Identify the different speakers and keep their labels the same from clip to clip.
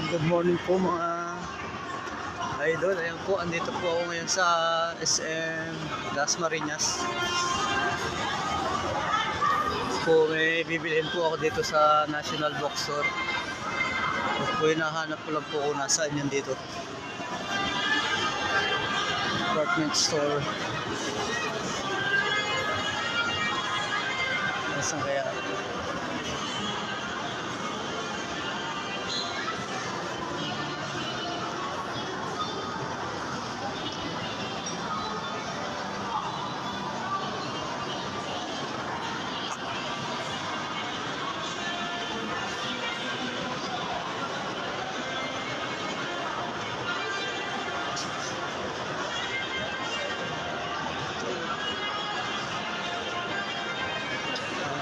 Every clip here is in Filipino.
Speaker 1: Good morning po mga idol. Ayan po, andito po ako ngayon sa SM Dasmariñas. May bibilhin po ako dito sa National Bookstore. Hinahanap ko lang po kung nasaan yan dito. Department store. Nasaan kaya?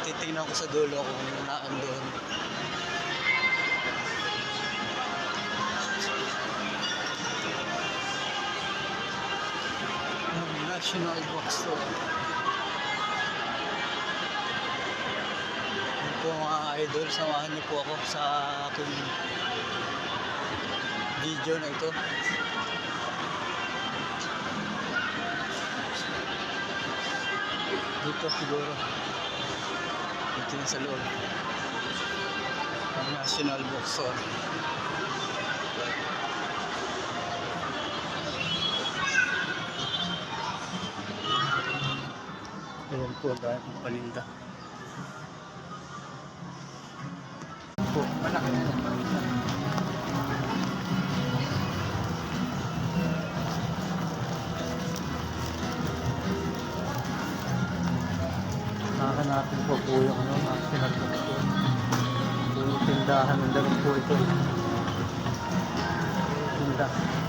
Speaker 1: Titingnan ko sa dulo kung naandoon. National Bookstore. Yan po mga idol, samahan niyo po ako sa aking video na ito. Dito siguro. Dito na sa loob ang National Bookstore. Ayan po, dahil ang paninda po, malaki na yan. Hahanapin po po yung National Bookstore. Yung tindahan ng po ito. Tindahan.